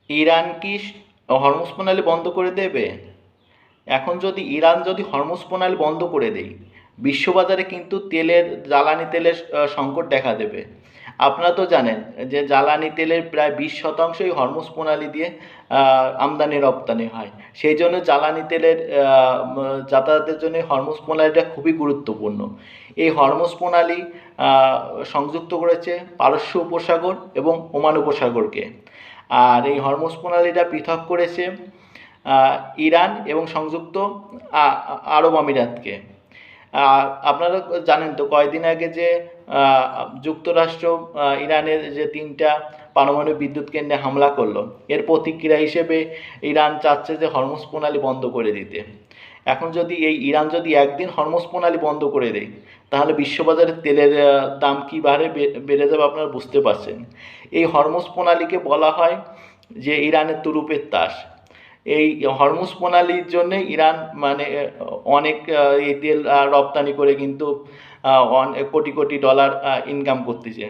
Iran কি Hormuz প্রণালী বন্ধ করে দেবে? এখন যদি ইরান হরমুজ প্রণালী বন্ধ করে দেয়, বিশ্ববাজারে কিন্তু জ্বালানি তেলের সংকট দেখা দেবে। আপনারা তো জানেন যে জ্বালানি তেলের প্রায় 20% হরমুজ প্রণালী দিয়ে আমদানি রপ্তানি হয়। সেই জন্য জ্বালানি তেলের যাতায়াতের জন্য হরমুজ প্রণালীটা খুবই গুরুত্বপূর্ণ। এই হরমুজ প্রণালী সংযুক্ত করেছে পারস্য উপসাগর এবং ওমান উপসাগরকে। আর এই হরমুজ প্রণালীটা পৃথক করেছে ইরান এবং সংযুক্ত আরব আমিরাতকে। আপনারা জানেন তো কয়েকদিন আগে যে যুক্তরাষ্ট্র ইরানের যে 3টা পারমাণবিক বিদ্যুৎ কেন্দ্রে হামলা করলো, এর প্রতিক্রিয়া হিসেবে ইরান চাচ্ছে যে হরমুজ প্রণালী বন্ধ করে দিতে। এখন যদি ইরান একদিন হরমুজ প্রণালী বন্ধ করে দেয়, তাহলে বিশ্ববাজারে তেলের দাম কী বেড়ে যাবে আপনারা বুঝতে পারছেন। এই হরমুজ প্রণালীকে বলা হয় যে ইরানের তুরুপের তাস। এই হরমুজ প্রণালীর জন্যে ইরান মানে অনেক এই তেল রপ্তানি করে কিন্তু অনেক কোটি কোটি ডলার ইনকাম করতেছে।